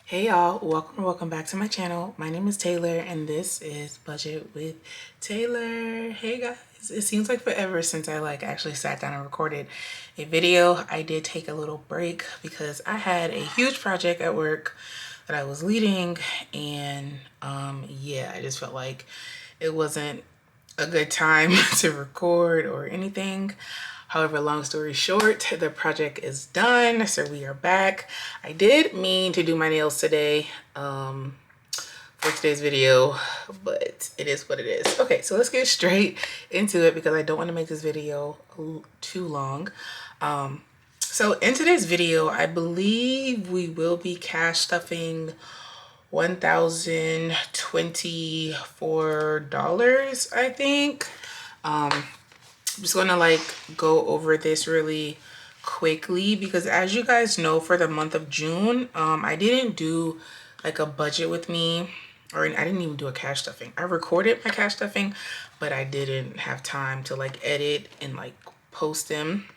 Hey y'all, welcome back to my channel. My name is Taylour and this is Budget with Taylour. Hey guys, it seems like forever since I actually sat down and recorded a video. I did take a little break because I had a huge project at work that I was leading, and yeah, I just felt like it wasn't a good time to record or anything. However, long story short, the project is done, so we are back. I did mean to do my nails today for today's video, but it is what it is. Okay, so let's get straight into it because I don't want to make this video too long. So in today's video, I believe we will be cash stuffing $1,024, I think. I'm just gonna go over this really quickly because, as you guys know, for the month of June, I didn't do like a budget with me, or I didn't even do a cash stuffing. I recorded my cash stuffing, but I didn't have time to edit and post them.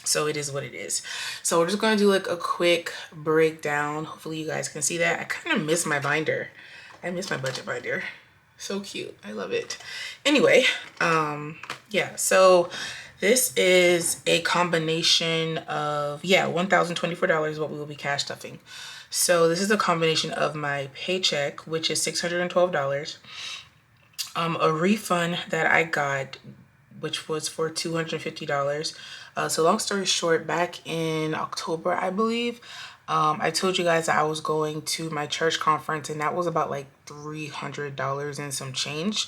So it is what it is. So we're just going to do a quick breakdown. Hopefully you guys can see that. I kind of miss my binder. I miss my budget binder. So cute. I love it. Anyway, yeah, so this is a combination of, $1,024 what we will be cash stuffing. So this is a combination of my paycheck, which is $612, a refund that I got, which was for $250. So long story short, back in October, I believe, I told you guys that I was going to my church conference, and that was about $300 and some change.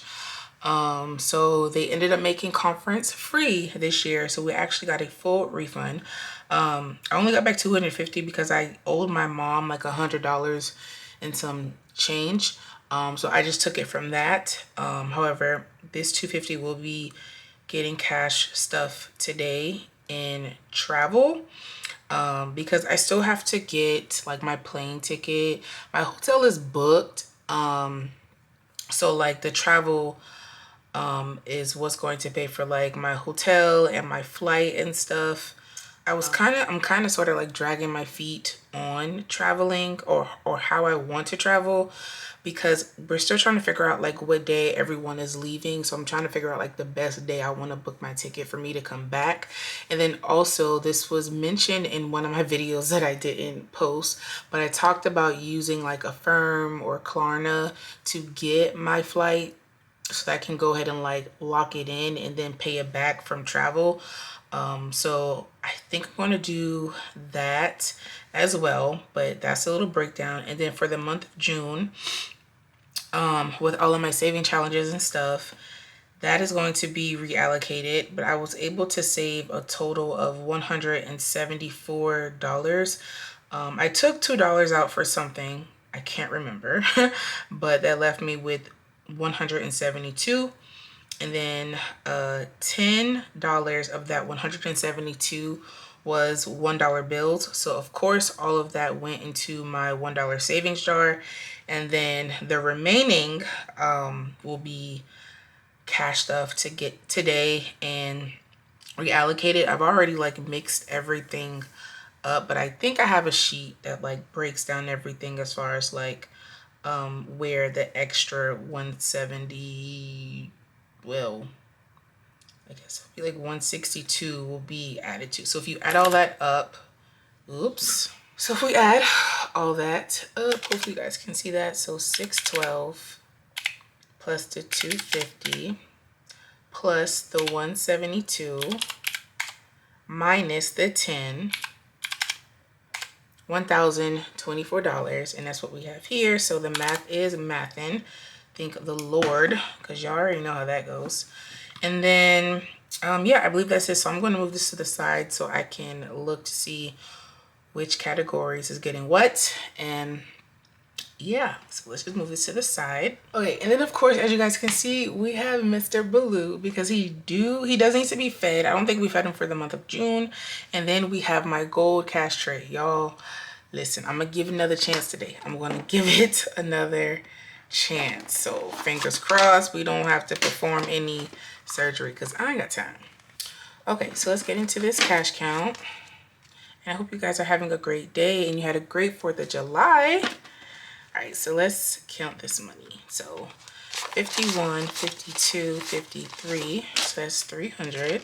So they ended up making conference free this year. So we actually got a full refund. I only got back $250 because I owed my mom $100 and some change. So I just took it from that. However, this $250 will be getting cash stuff today in travel. Because I still have to get my plane ticket. My hotel is booked. So the travel is what's going to pay for my hotel and my flight and stuff. I'm kind of sort of dragging my feet on traveling or how I want to travel, because we're still trying to figure out what day everyone is leaving. So I'm trying to figure out the best day I want to book my ticket for me to come back. And then also, this was mentioned in one of my videos that I didn't post, but I talked about using a Firm or Klarna to get my flight so that I can go ahead and lock it in and then pay it back from travel. So I think I'm going to do that as well, but that's a little breakdown. And then for the month of June, with all of my saving challenges and stuff, that is going to be reallocated, but I was able to save a total of $174. I took $2 out for something, I can't remember, but that left me with 172. And then $10 of that 172 was $1 bills. So of course all of that went into my $1 savings jar, and then the remaining will be cash stuff to get today and reallocated. I've already mixed everything up, but I think I have a sheet that breaks down everything as far as where the extra 170, well, I guess it'll be 162 will be added to. So if you add all that up, so if we add all that up, hopefully you guys can see that. So 612 plus the 250 plus the 172 minus the 10, $1,024, and that's what we have here. So the math is mathin'. Thank the Lord, because y'all already know how that goes. And then yeah, I believe that's it. So I'm going to move this to the side so I can look to see which categories is getting what. And yeah, so let's just move this to the side. Okay, and then of course, as you guys can see, we have Mr. Baloo, because he does need to be fed. I don't think we fed him for the month of June. And then we have my gold cash tray. Y'all, listen, I'm gonna give it another chance today. I'm gonna give it another chance. So fingers crossed we don't have to perform any surgery, because I ain't got time. Okay, so let's get into this cash count. And I hope you guys are having a great day and you had a great 4th of July. All right, so let's count this money. So 51, 52, 53, so that's 300.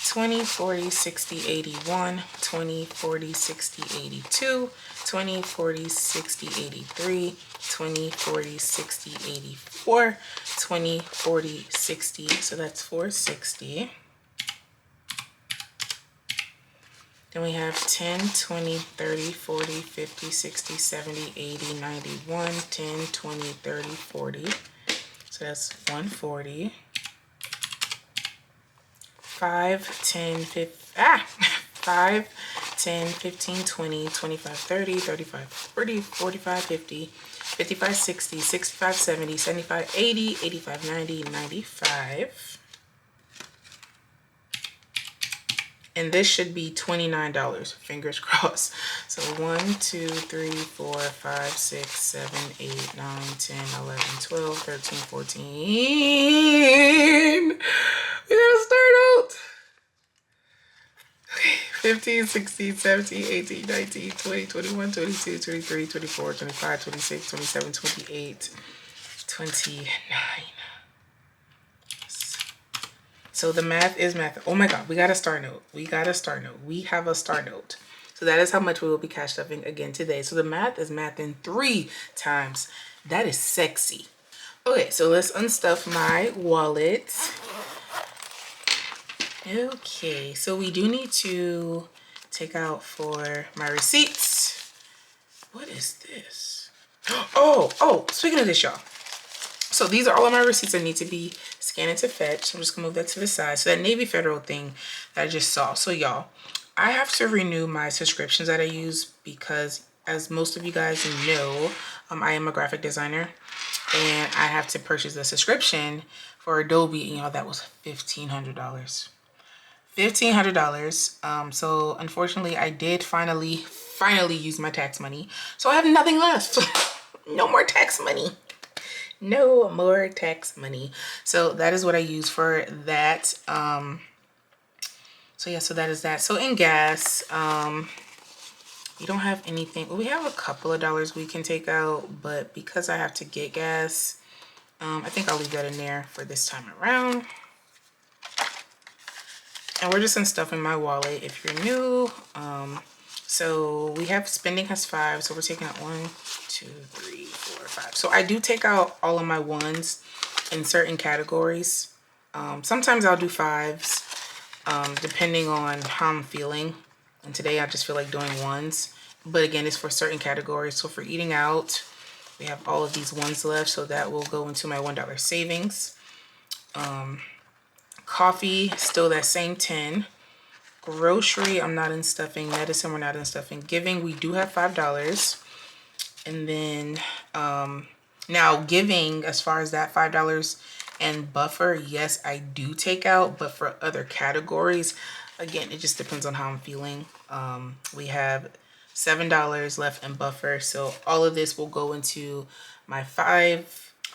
20, 40, 60, 81, 20, 40, 60, 82, 20, 40, 60, 83, 20, 40, 60, 84, 20, 40, 60, so that's 460. Then we have 10, 20, 30, 40, 50, 60, 70, 80, 91, 10, 20, 30, 40, so that's 140. 5, 10, 5, 10, 15, 20, 25, 30, 35, 40, 45, 50, 55, 60, 65, 70, 75, 80, 85, 90, 95. And this should be $29, fingers crossed. So 1, 2, 3, 4, 5, 6, 7, 8, 9, 10, 11, 12, 13, 14. We gotta start out. Okay, 15, 16, 17, 18, 19, 20, 21, 22, 23, 24, 25, 26, 27, 28, 29. So the math is math. Oh my God, we got a star note. We got a star note. We have a star note. So that is how much we will be cash stuffing again today. So the math is math in 3 times. That is sexy. Okay, so let's unstuff my wallet. Okay, so we do need to take out for my receipts. What is this? Oh, speaking of this, y'all. So these are all of my receipts that need to be scanned into Fetch. I'm just gonna move that to the side. So that Navy Federal thing that I just saw. So y'all, I have to renew my subscriptions that I use because, as most of you guys know, I am a graphic designer and I have to purchase a subscription for Adobe, and y'all, that was $1,500. $1,500. So unfortunately, I did finally use my tax money. So I have nothing left. No more tax money. No more tax money. So that is what I use for that. So yeah, so that is that. So in gas, we don't have anything. Well, we have a couple of dollars we can take out, but because I have to get gas, I think I'll leave that in there for this time around. And we're just unstuffing my wallet if you're new. So we have spending has 5, so we're taking out 1, 2, 3, 4, 5. So I do take out all of my 1s in certain categories. Sometimes I'll do 5s, depending on how I'm feeling. And today I just feel like doing 1s. But again, it's for certain categories. So for eating out, we have all of these 1s left, so that will go into my $1 savings. Coffee, still that same 10. Grocery, I'm not in stuffing. Medicine, we're not in stuffing. Giving, we do have $5. And then now giving, as far as that $5 and buffer, yes, I do take out, but for other categories, again, it just depends on how I'm feeling. We have $7 left in buffer, so all of this will go into my $5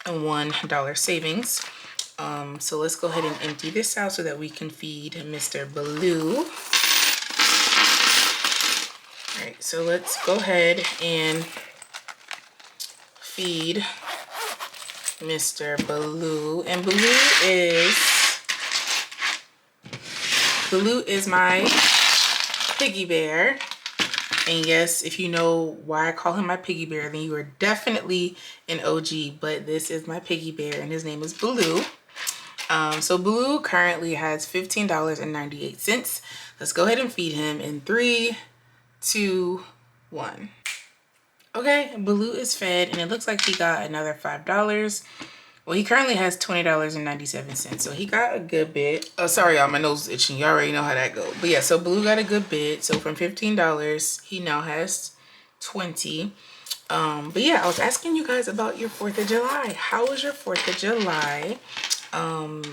and $1 savings. So let's go ahead and empty this out so that we can feed Mr. Baloo. All right, so let's go ahead and feed Mr. Baloo. And Baloo is my piggy bear. And yes, if you know why I call him my piggy bear, then you are definitely an OG. But this is my piggy bear, and his name is Baloo. So Baloo currently has $15.98. Let's go ahead and feed him in 3, 2, 1. Okay, Baloo is fed, and it looks like he got another $5. Well, he currently has $20.97, so he got a good bit. Oh, sorry, y'all, my nose is itching. You already know how that goes. But yeah, so Baloo got a good bit. So from $15, he now has $20. But yeah, I was asking you guys about your 4th of July. How was your 4th of July?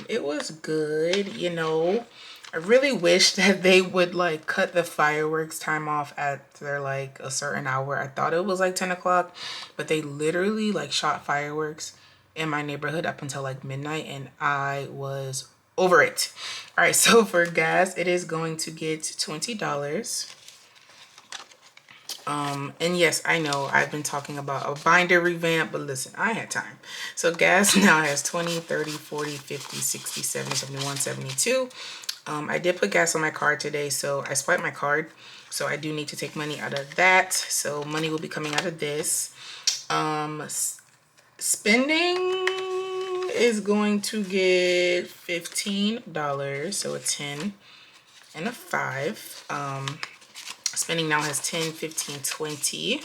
It was good, you know. I really wish that they would like cut the fireworks time off after like a certain hour. I thought it was like 10 o'clock, but they literally like shot fireworks in my neighborhood up until like midnight, and I was over it. All right, so for gas, it is going to get $20. And yes, I know I've been talking about a binder revamp, but listen, I had time. So gas now has 20, 30, 40, 50, 60, 70, 71, 72. I did put gas on my card today, so I swiped my card. So I do need to take money out of that. So money will be coming out of this. Spending is going to get $15. So a 10 and a 5. Spending now has 10, 15, 20.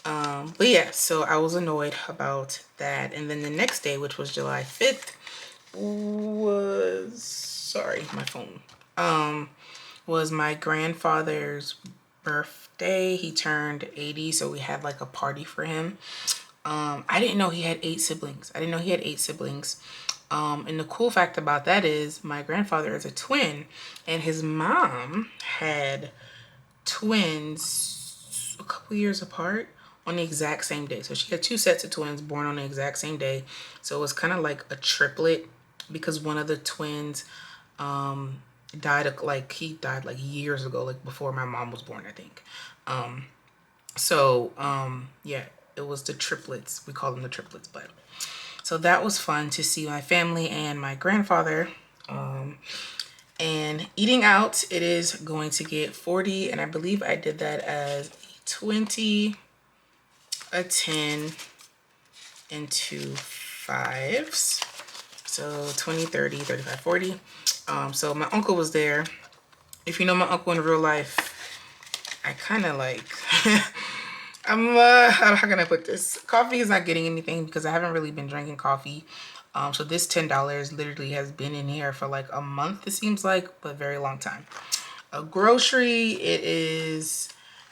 But yeah, so I was annoyed about that. And then the next day, which was July 5th, was, sorry, my phone, was my grandfather's birthday. He turned 80, so we had like a party for him. I didn't know he had 8 siblings. And the cool fact about that is my grandfather is a twin, and his mom had twins a couple years apart on the exact same day. So she had 2 sets of twins born on the exact same day. So it was kind of like a triplet, because one of the twins died like years ago, like before my mom was born, I think. Yeah, it was the triplets. We call them the triplets. But so that was fun to see my family and my grandfather. And eating out, it is going to get 40, and I believe I did that as a 20, a 10, and 2 5s. So 20, 30, 35, 40. So my uncle was there. If you know my uncle in real life, I kind of like, how can I put this? Coffee is not getting anything because I haven't really been drinking coffee. So this $10 literally has been in here for like a month, it seems like, but very long time. A grocery, it is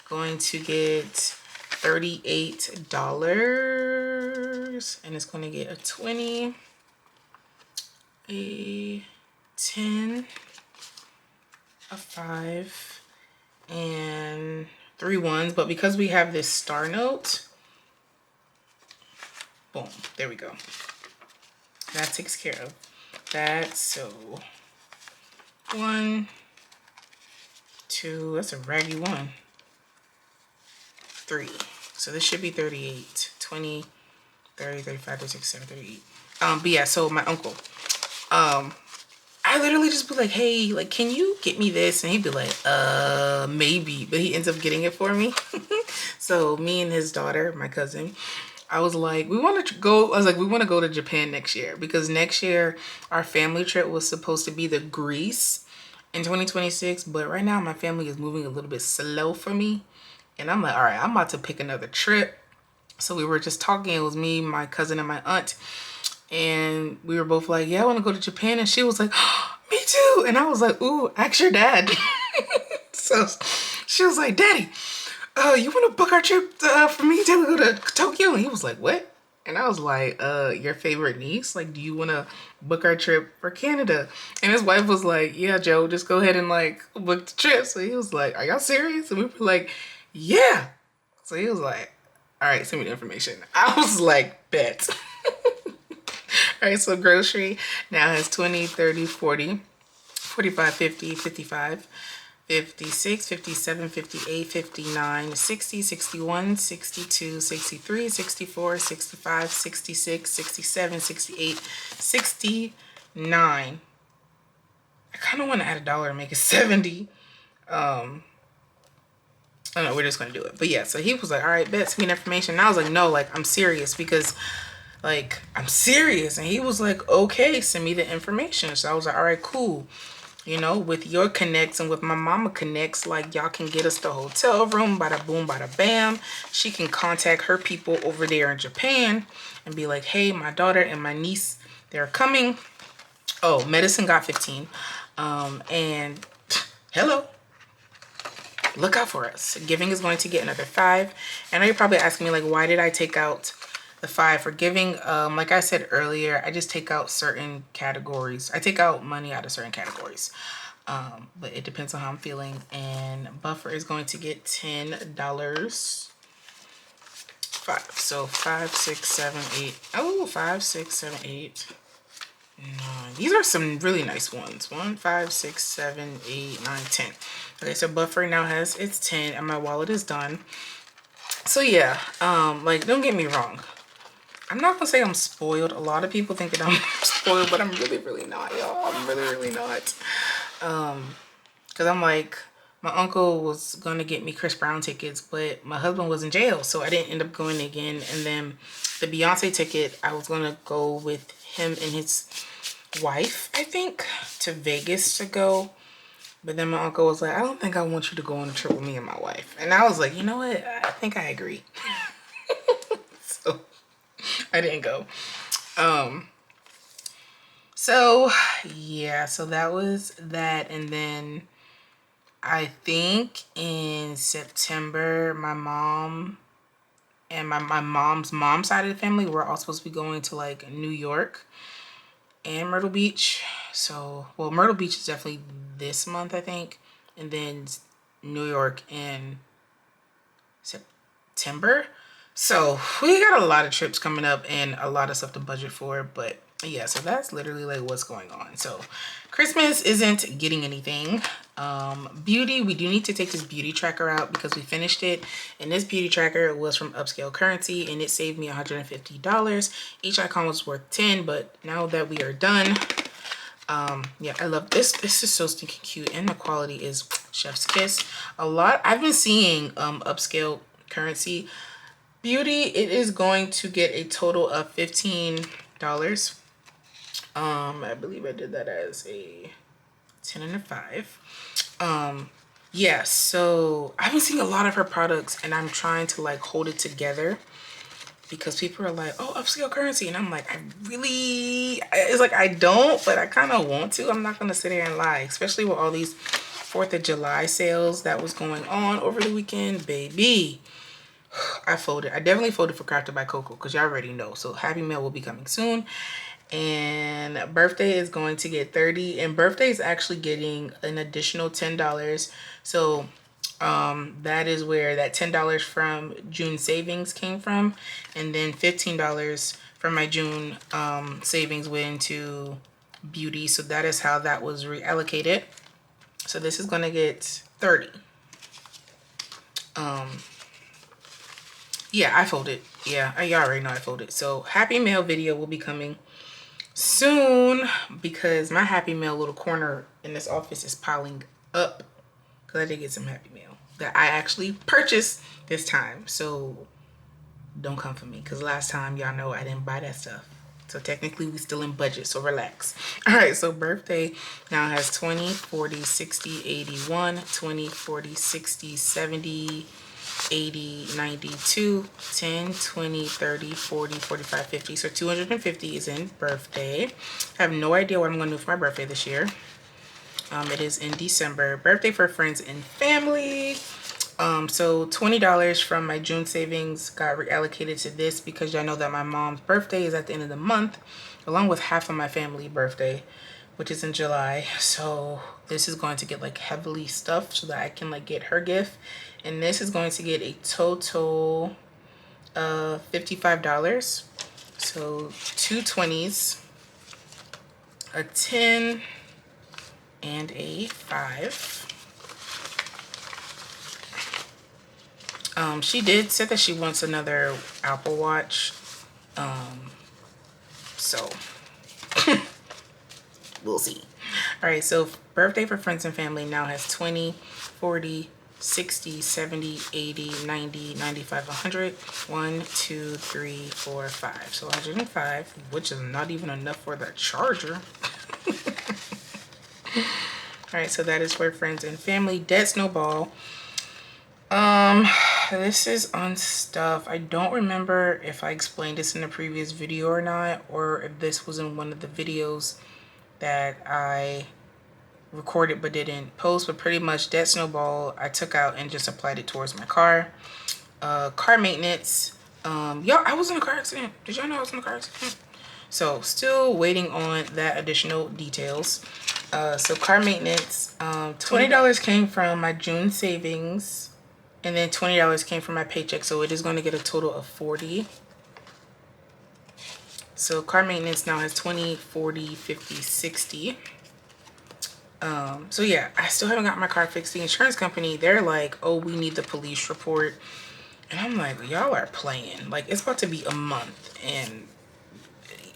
going to get $38, and it's going to get a 20, a 10, a 5, and 3 ones. But because we have this star note, boom, there we go. That takes care of that. So 1, 2, that's a raggy one. 3. So this should be 38, 20, 30, 35, 36, 37, 38. But yeah, so my uncle, I literally just be like, hey, like, can you get me this? And he'd be like, maybe. But he ends up getting it for me. So me and his daughter, my cousin, I was like, we want to go to Japan next year, because next year our family trip was supposed to be the Greece in 2026. But right now my family is moving a little bit slow for me. And I'm like, all right, I'm about to pick another trip. So we were just talking. It was me, my cousin, and my aunt. And we were both like, yeah, I want to go to Japan. And she was like, oh, me too. And I was like, ooh, ask your dad. So she was like, Daddy, you want to book our trip for me and Taylour to go to Tokyo? And he was like, what? And I was like, your favorite niece? Like, do you want to book our trip for Canada? And his wife was like, yeah, Joe, just go ahead and like book the trip. So he was like, are y'all serious? And we were like, yeah. So he was like, all right, send me the information. I was like, bet. All right, so grocery now has 20, 30, 40, 45, 50, 55, 56, 57, 58, 59, 60, 61, 62, 63, 64, 65, 66, 67, 68, 69. I kind of want to add $1 and make it 70. I don't know, we're just going to do it. But yeah, so he was like, all right, bet, send me information. And I was like, no, like, I'm serious, because like, I'm serious. And he was like, okay, send me the information. So I was like, all right, cool. You know, with your connects and with my mama connects, like, y'all can get us the hotel room, bada boom, bada bam. She can contact her people over there in Japan and be like, hey, my daughter and my niece, they're coming. Oh, medicine got 15. And hello, look out for us. Giving is going to get another 5. I know you're probably asking me, like, why did I take out the 5 for giving? Like I said earlier, I just take out certain categories. I take out money out of certain categories. But it depends on how I'm feeling. And buffer is going to get $10. 5. So 5, 6, 7, 8. Oh, 5, 6, 7, 8, 9. These are some really nice ones. 1, 5, 6, 7, 8, 9, 10. Okay, so buffer now has its 10 and my wallet is done. So yeah, like, don't get me wrong. I'm not gonna say I'm spoiled. A lot of people think that I'm spoiled, but I'm really not, y'all. I'm really not. Because I'm like, my uncle was gonna get me Chris Brown tickets, but my husband was in jail, so I didn't end up going again. And then the Beyonce ticket, I was gonna go with him and his wife, I think, to Vegas to go. But then my uncle was like, I don't think I want you to go on a trip with me and my wife. And I was like, you know what? I think I agree. So I didn't go. So yeah, so that was that. And then I think in September, my mom and my mom's mom side of the family were all supposed to be going to like New York and Myrtle Beach. So, well, Myrtle Beach is definitely this month, I think. And then New York in September. So we got a lot of trips coming up and a lot of stuff to budget for. But yeah, so that's literally like what's going on. So Christmas isn't getting anything. Beauty, we do need to take this beauty tracker out because we finished it. And this beauty tracker was from Upscale Currency and it saved me $150. Each icon was worth 10, but now that we are done, yeah, I love this. This is so stinking cute and the quality is chef's kiss. I've been seeing Upscale Currency beauty. It is going to get a total of $15. I believe I did that as a 10 and a 5. Yeah, so I've been seeing a lot of her products and I'm trying to like hold it together because people are like, oh, Upscale Currency. And I'm like, it's like, I don't, but I kind of want to. I'm not going to sit here and lie, especially with all these 4th of July sales that was going on over the weekend, baby. I folded. I definitely folded for Crafted by Coco because y'all already know. So Happy Mail will be coming soon. And birthday is going to get 30 and birthday is actually getting an additional $10. So that is where that $10 from June savings came from, and then $15 from my June savings went into beauty. So that is how that was reallocated. So this is going to get 30. Yeah, I folded. Yeah, y'all already know I folded. So Happy Mail video will be coming soon because my Happy Mail little corner in this office is piling up because I did get some Happy Mail that I actually purchased this time. So don't come for me because last time y'all know I didn't buy that stuff. So technically we still in budget, so relax. All right, so birthday now has 20, 40, 60, 81, 20, 40, 60, 70, 80, 92, 10, 20, 30, 40, 45, 50. So 250 is in birthday. I have no idea what I'm going to do for my birthday this year. It is in December. Birthday for friends and family. So $20 from my June savings got reallocated to this because y'all know that my mom's birthday is at the end of the month, along with half of my family birthday, which is in July. So this is going to get like heavily stuffed so that I can like get her gift. And this is going to get a total of $55. So 2 20s, a 10, and a 5. She did say that she wants another Apple Watch. So we'll see. All right, so birthday for friends and family now has 20, 40, 60, 70, 80, 90, 95, 100. 1, 2, 3, 4, 5. So 105, which is not even enough for the charger. All right, so that is for friends and family. Dead Snowball. This is Unstuffed. I don't remember if I explained this in a previous video or not, or if this was in one of the videos that I recorded but didn't post. But pretty much Dead Snowball I took out and just applied it towards my car. Car maintenance. Y'all, I was in a car accident. Did y'all know I was in a car accident? So still waiting on that additional details. So car maintenance, $20 came from my June savings, and then $20 came from my paycheck. So it is going to get a total of 40. So car maintenance now has 20, 40, 50, 60. So yeah, I still haven't got my car fixed. The insurance company, they're like, oh, we need the police report. And I'm like, y'all are playing. Like, it's about to be a month and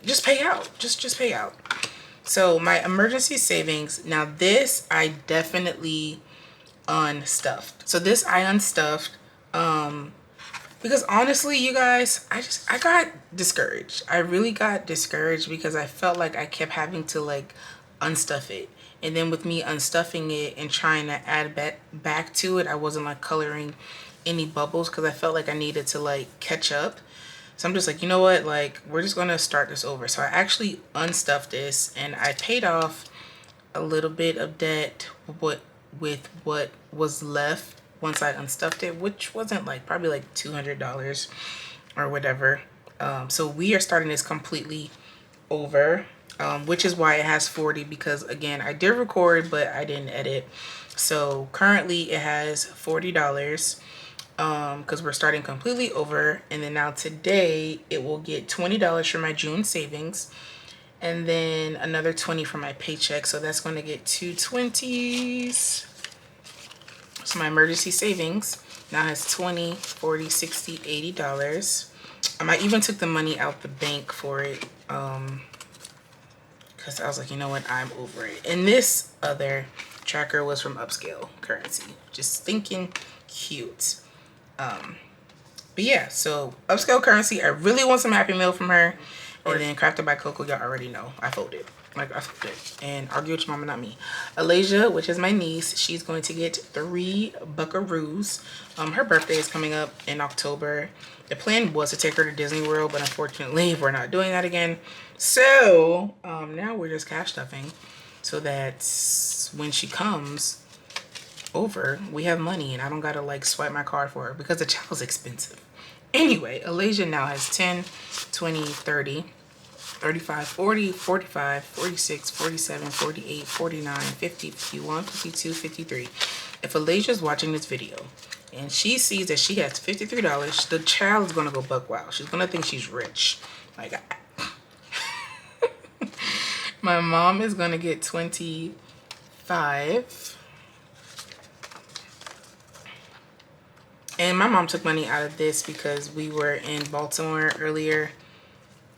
just pay out. Just pay out. So my emergency savings, now this I definitely unstuffed. So this I unstuffed because honestly, you guys, I got discouraged. I really got discouraged because I felt like I kept having to like unstuff it. And then with me unstuffing it and trying to add back to it, I wasn't like coloring any bubbles because I felt like I needed to like catch up. So I'm just like, you know what, like we're just gonna start this over. So I actually unstuffed this and I paid off a little bit of debt with what was left once I unstuffed it, which wasn't like probably like $200 or whatever. So we are starting this completely over, which is why it has 40, because again, I did record but I didn't edit. So currently it has $40 because we're starting completely over. And then now today it will get $20 for my June savings and then another 20 for my paycheck. So that's going to get 220s. So my emergency savings now has 20, 40, 60, $80. I even took the money out the bank for it because I was like, you know what, I'm over it. And this other tracker was from Upscale Currency. Just thinking cute. But yeah, so Upscale Currency, I really want some Happy Meal from her. And then Crafted by Coco, y'all already know. I folded. Like, I folded. And argue with your mama, not me. Alasia, which is my niece, she's going to get 3 buckaroos. Her birthday is coming up in October. The plan was to take her to Disney World, but unfortunately, we're not doing that again. So, now we're just cash stuffing so that when she comes over, we have money and I don't gotta like swipe my card for her because the child's expensive. Anyway, Alasia now has 10, 20, 30, 35, 40, 45, 46, 47, 48, 49, 50, 51, 52, 53. If Alasia's watching this video and she sees that she has $53, the child is gonna go buck wild. She's gonna think she's rich. Like, my mom is gonna get 25. And my mom took money out of this because we were in Baltimore earlier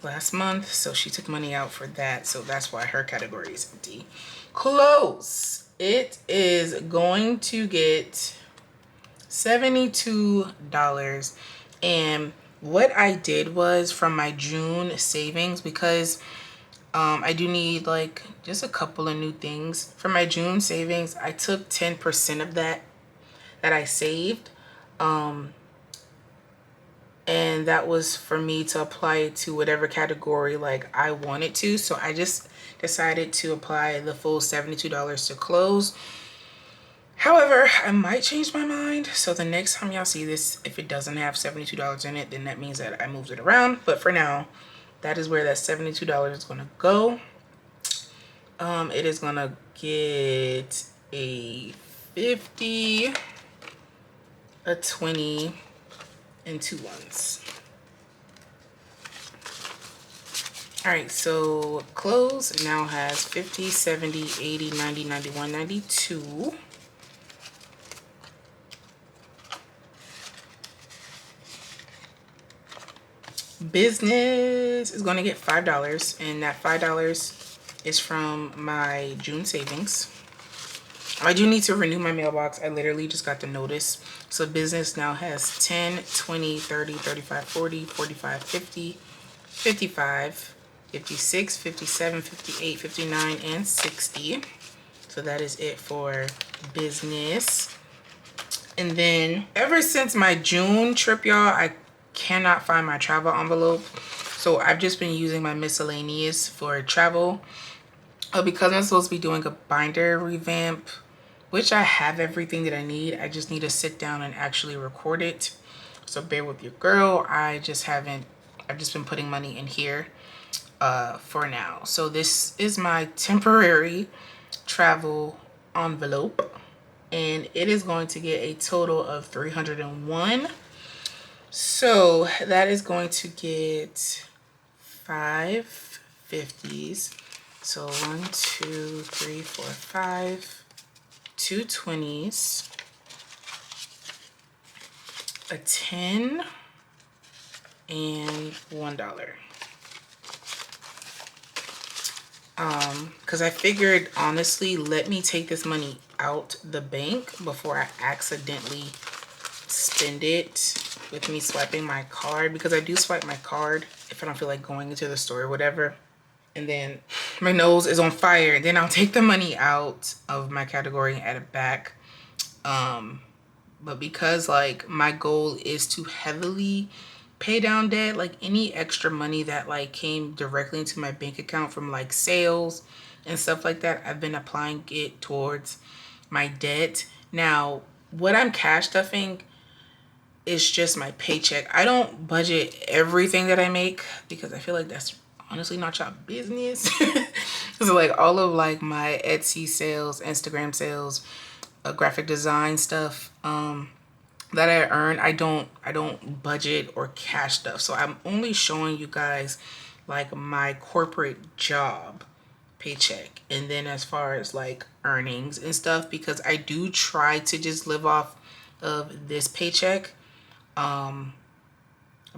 last month. So she took money out for that. So that's why her category is empty. Clothes. It is going to get $72. And what I did was from my June savings, because I do need like just a couple of new things. From my June savings, I took 10% of that I saved. And that was for me to apply it to whatever category like I wanted to. So I just decided to apply the full $72 to clothes. However, I might change my mind. So the next time y'all see this, if it doesn't have $72 in it, then that means that I moved it around. But for now, that is where that $72 is going to go. It is going to get a 50, a 20, and 2 ones. All right, so clothes now has 50, 70, 80, 90, 91, 92. Business is going to get $5, and that $5 is from my June savings. I do need to renew my mailbox. I literally just got the notice. So business now has 10, 20, 30, 35, 40, 45, 50, 55, 56, 57, 58, 59, and 60. So that is it for business. And then ever since my June trip, y'all, I cannot find my travel envelope. So I've just been using my miscellaneous for travel. Because I'm supposed to be doing a binder revamp, which I have everything that I need. I just need to sit down and actually record it. So bear with your girl. I've just been putting money in here for now. So this is my temporary travel envelope. And it is going to get a total of 301. So that is going to get 5 50s. So 1, 2, 3, 4, 5, 2 20s, a 10, and $1. Because I figured, honestly, let me take this money out the bank before I accidentally spend it with me swiping my card, because I do swipe my card if I don't feel like going into the store or whatever, and then my nose is on fire, and then I'll take the money out of my category and add it back. But because like my goal is to heavily pay down debt, like any extra money that like came directly into my bank account from like sales and stuff like that, I've been applying it towards my debt. Now, what I'm cash stuffing is just my paycheck. I don't budget everything that I make because I feel like that's honestly not your business. So like all of like my Etsy sales, Instagram sales, graphic design stuff that I earn, I don't budget or cash stuff. So I'm only showing you guys like my corporate job paycheck, and then as far as like earnings and stuff, because I do try to just live off of this paycheck,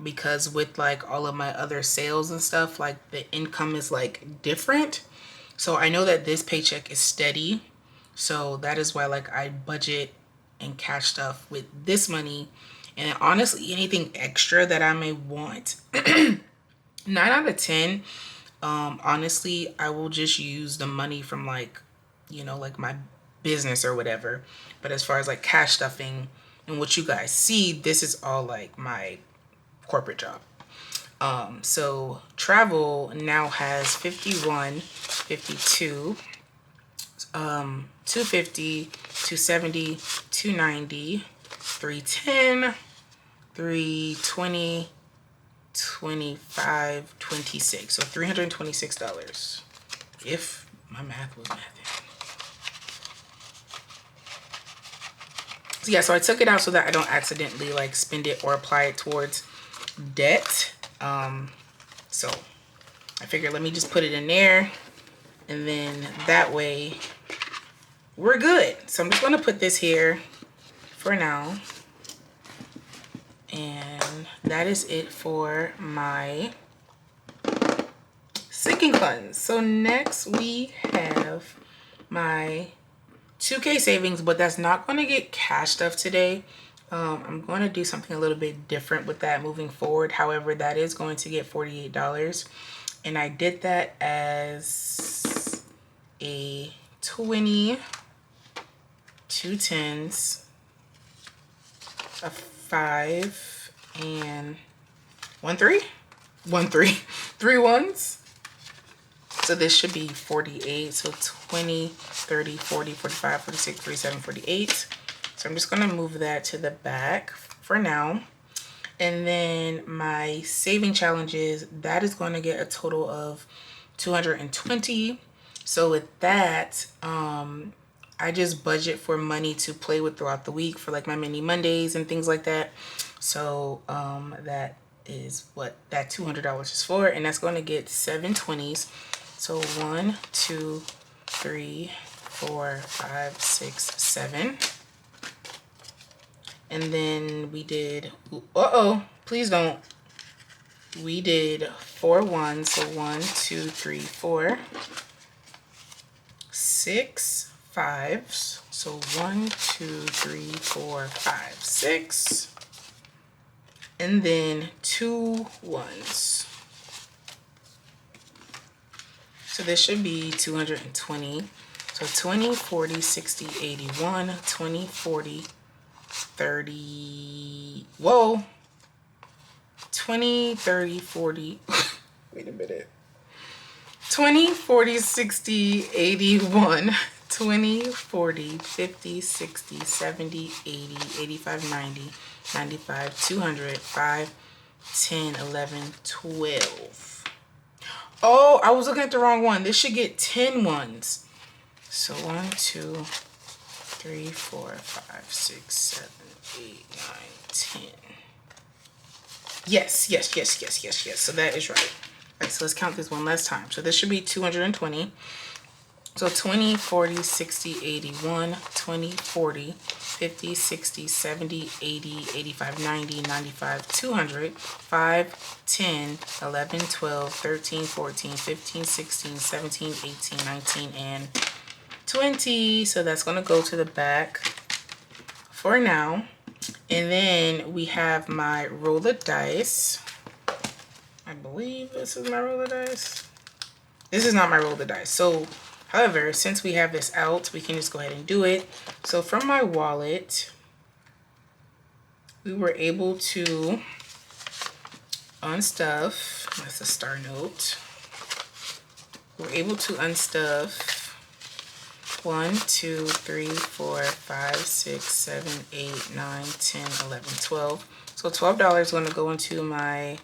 because with like all of my other sales and stuff, like the income is like different. So I know that this paycheck is steady, so that is why like I budget and cash stuff with this money. And honestly, anything extra that I may want, 9 out of 10, honestly, I will just use the money from like, you know, like my business or whatever. But as far as like cash stuffing and what you guys see, this is all like my corporate job. So travel now has 51, 52, 250, 270, 290, 310, 320, 25, 26. So $326. If my math was mathing. So yeah, so I took it out so that I don't accidentally like spend it or apply it towards debt. So I figured let me just put it in there, and then that way we're good. So I'm just going to put this here for now, and that is it for my sinking funds. So next we have my 2K savings, but that's not going to get cash stuff today. I'm going to do something a little bit different with that moving forward. However, that is going to get $48. And I did that as a 20, 2 10s, a 5, and 1 3? 1 3. 3 ones. So this should be 48. So 20, 30, 40, 45, 46, 47, 48. So I'm just going to move that to the back for now. And then my saving challenges, that is going to get a total of 220. So with that, I just budget for money to play with throughout the week for like my mini Mondays and things like that. So that is what that $200 is for. And that's going to get 7 20s. So 1, 2, 3, 4, 5, 6, 7. And then we did, please don't. We did 4 ones, so 1, 2, 3, 4. 6 5s, so 1, 2, 3, 4, 5, 6. And then 2 1s. So this should be 220. So 20, 40, 60, 81, 20, 40, 30, whoa, 20, 30, 40, wait a minute, 20, 40, 60, 81, 20, 40, 50, 60, 70, 80, 85, 90, 95, 200, 5, 10, 11, 12. Oh, I was looking at the wrong one. This should get 10 ones. So 1, 2, 3, 4, 5, 6, 7, 8, 9, 10. Yes. So that is right. Right, so let's count this one last time. So this should be 220. So 20, 40, 60, 81, 20, 40, 50, 60, 70, 80, 85, 90, 95, 200, 5, 10, 11, 12, 13, 14, 15, 16, 17, 18, 19, and 20. So that's going to go to the back for now. And then we have my roll of dice. I believe this is my roll of dice. This is not my roll of dice. So, however, since we have this out, we can just go ahead and do it. So from my wallet, we were able to unstuff. That's a star note. We're able to unstuff 1, 2, 3, 4, 5, 6, 7, 8, 9, 10, 11, 12. So $12 is going to go into my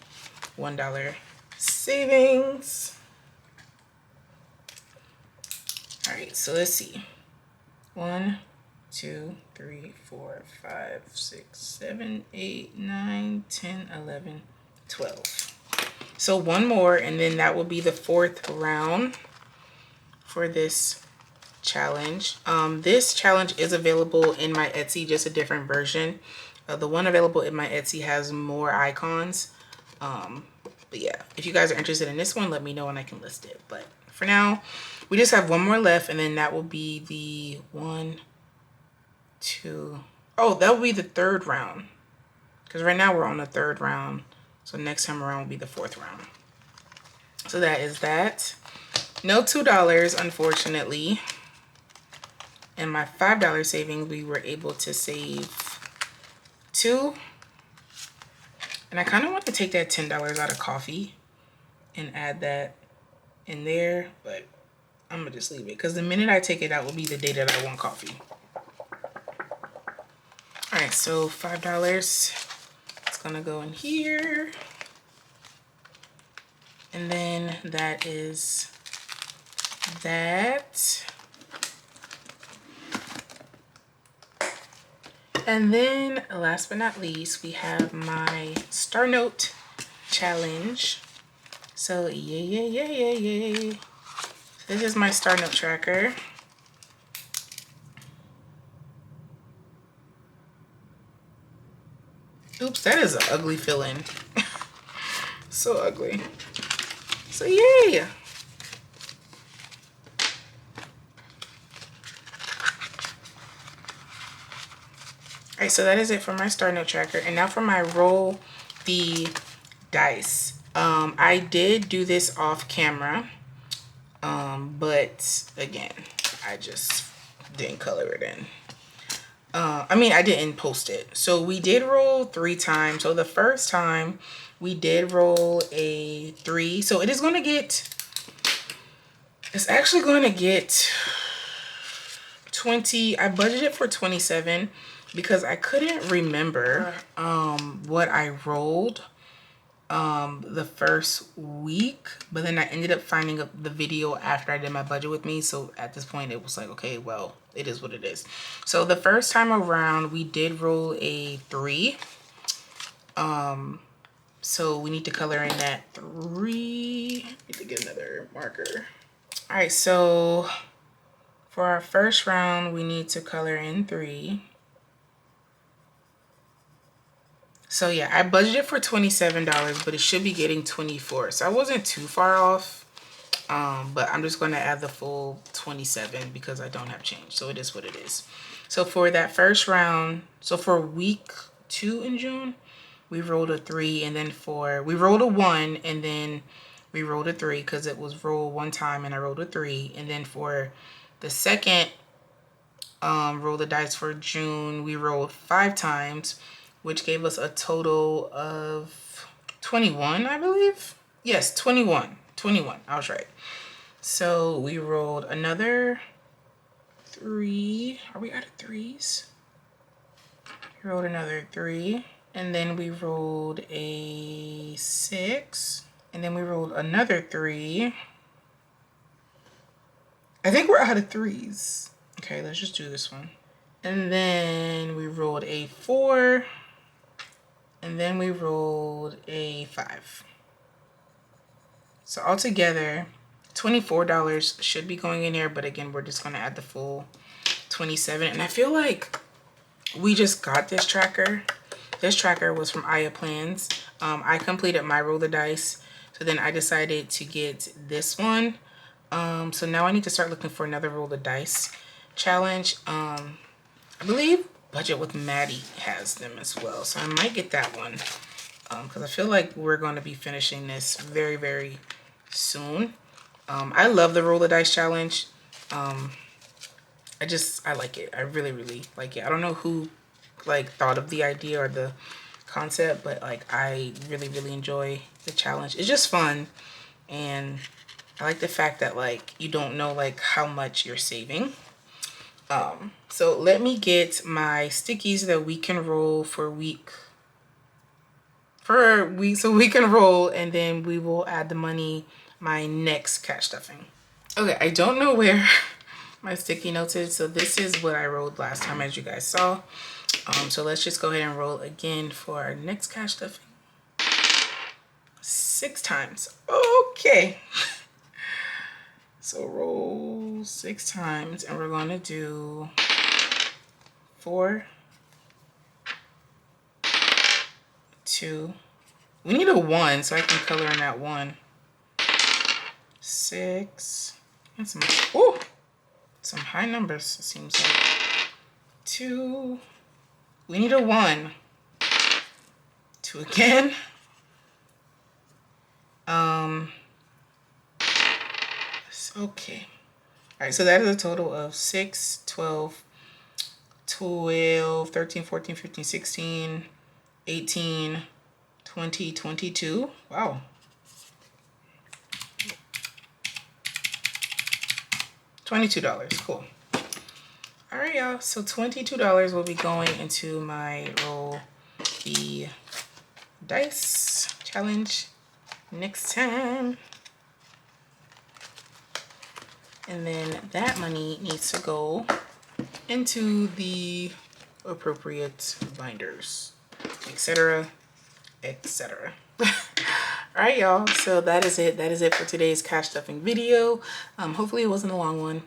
$1 savings. All right, so let's see. 1, 2, 3, 4, 5, 6, 7, 8, 9, 10, 11, 12. So one more, and then that will be the 4th round for this challenge. This challenge is available in my Etsy, just a different version. The one available in my Etsy has more icons. But yeah, if you guys are interested in this one, let me know and I can list it. But for now, we just have one more left, and then that will be the 1, 2. Oh, that will be the 3rd round. Because right now we're on the 3rd round. So next time around will be the 4th round. So that is that. No $2, unfortunately. And my $5 savings, we were able to save 2. And I kind of want to take that $10 out of coffee and add that in there, but I'm gonna just leave it because the minute I take it out will be the day that I want coffee. All right, so $5, it's gonna go in here. And then that is that. And then last but not least, we have my Star Note challenge. So yay. This is my Star Note tracker. Oops, that is an ugly feeling. So ugly. So yay. Alright, so that is it for my Star Note tracker. And now for my roll the dice. I did do this off camera. But again, I just didn't color it in. I mean, I didn't post it. So we did roll 3 times. So the first time we did roll a 3. So it is going to get, it's actually going to get 20. I budgeted for 27 because I couldn't remember what I rolled the first week, but then I ended up finding the video after I did my budget with me. So at this point it was like, okay, well, it is what it is. So the first time around we did roll a 3. So we need to color in that 3. Need to get another marker. All right, so for our first round we need to color in 3. So yeah, I budgeted for $27, but it should be getting 24. So I wasn't too far off, but I'm just going to add the full 27 because I don't have change. So it is what it is. So for that first round, so for week 2 in June, we rolled a 3, and then we rolled a 1, and then we rolled a 3 because it was roll 1 time and I rolled a 3. And then for the second roll the dice for June, we rolled 5 times, which gave us a total of 21, I believe. Yes, 21. I was right. So we rolled another 3. Are we out of 3s? We rolled another 3. And then we rolled a 6. And then we rolled another 3. I think we're out of 3s. Okay, let's just do this one. And then we rolled a 4. And then we rolled a 5. So altogether, $24 should be going in here, but again, we're just gonna add the full 27. And I feel like we just got this tracker. This tracker was from Aya Plans. I completed my roll the dice, so then I decided to get this one. So now I need to start looking for another roll the dice challenge. I believe Budget with Maddie has them as well, so I might get that one because I feel like we're going to be finishing this very, very soon. I love the roll the dice challenge. I like it. I really, really like it. I don't know who like thought of the idea or the concept, but like I really, really enjoy the challenge. It's just fun, and I like the fact that like you don't know like how much you're saving. So let me get my stickies that we can roll for a week, so we can roll, and then we will add the money my next cash stuffing. Okay, I don't know where my sticky notes is, so this is what I rolled last time, as you guys saw. So let's just go ahead and roll again for our next cash stuffing. 6 times. Okay. So roll 6 times, and we're going to do 4, 2. We need a 1 so I can color in that 1. 6. And some high numbers, it seems like. 2. We need a 1. 2 again. Okay. All right, so that is a total of 6, 12, 12, 13, 14, 15, 16, 18, 20, 22. Wow. $22. Cool. All right, y'all. So $22 will be going into my roll the dice challenge next time. And then that money needs to go into the appropriate binders, etc., etc. All right, y'all. So that is it. That is it for today's cash stuffing video. Hopefully it wasn't a long one.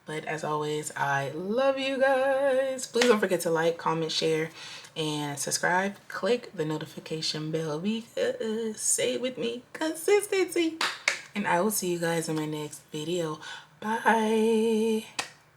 But as always, I love you guys. Please don't forget to like, comment, share, and subscribe. Click the notification bell because, say it with me, consistency. And I will see you guys in my next video. Bye.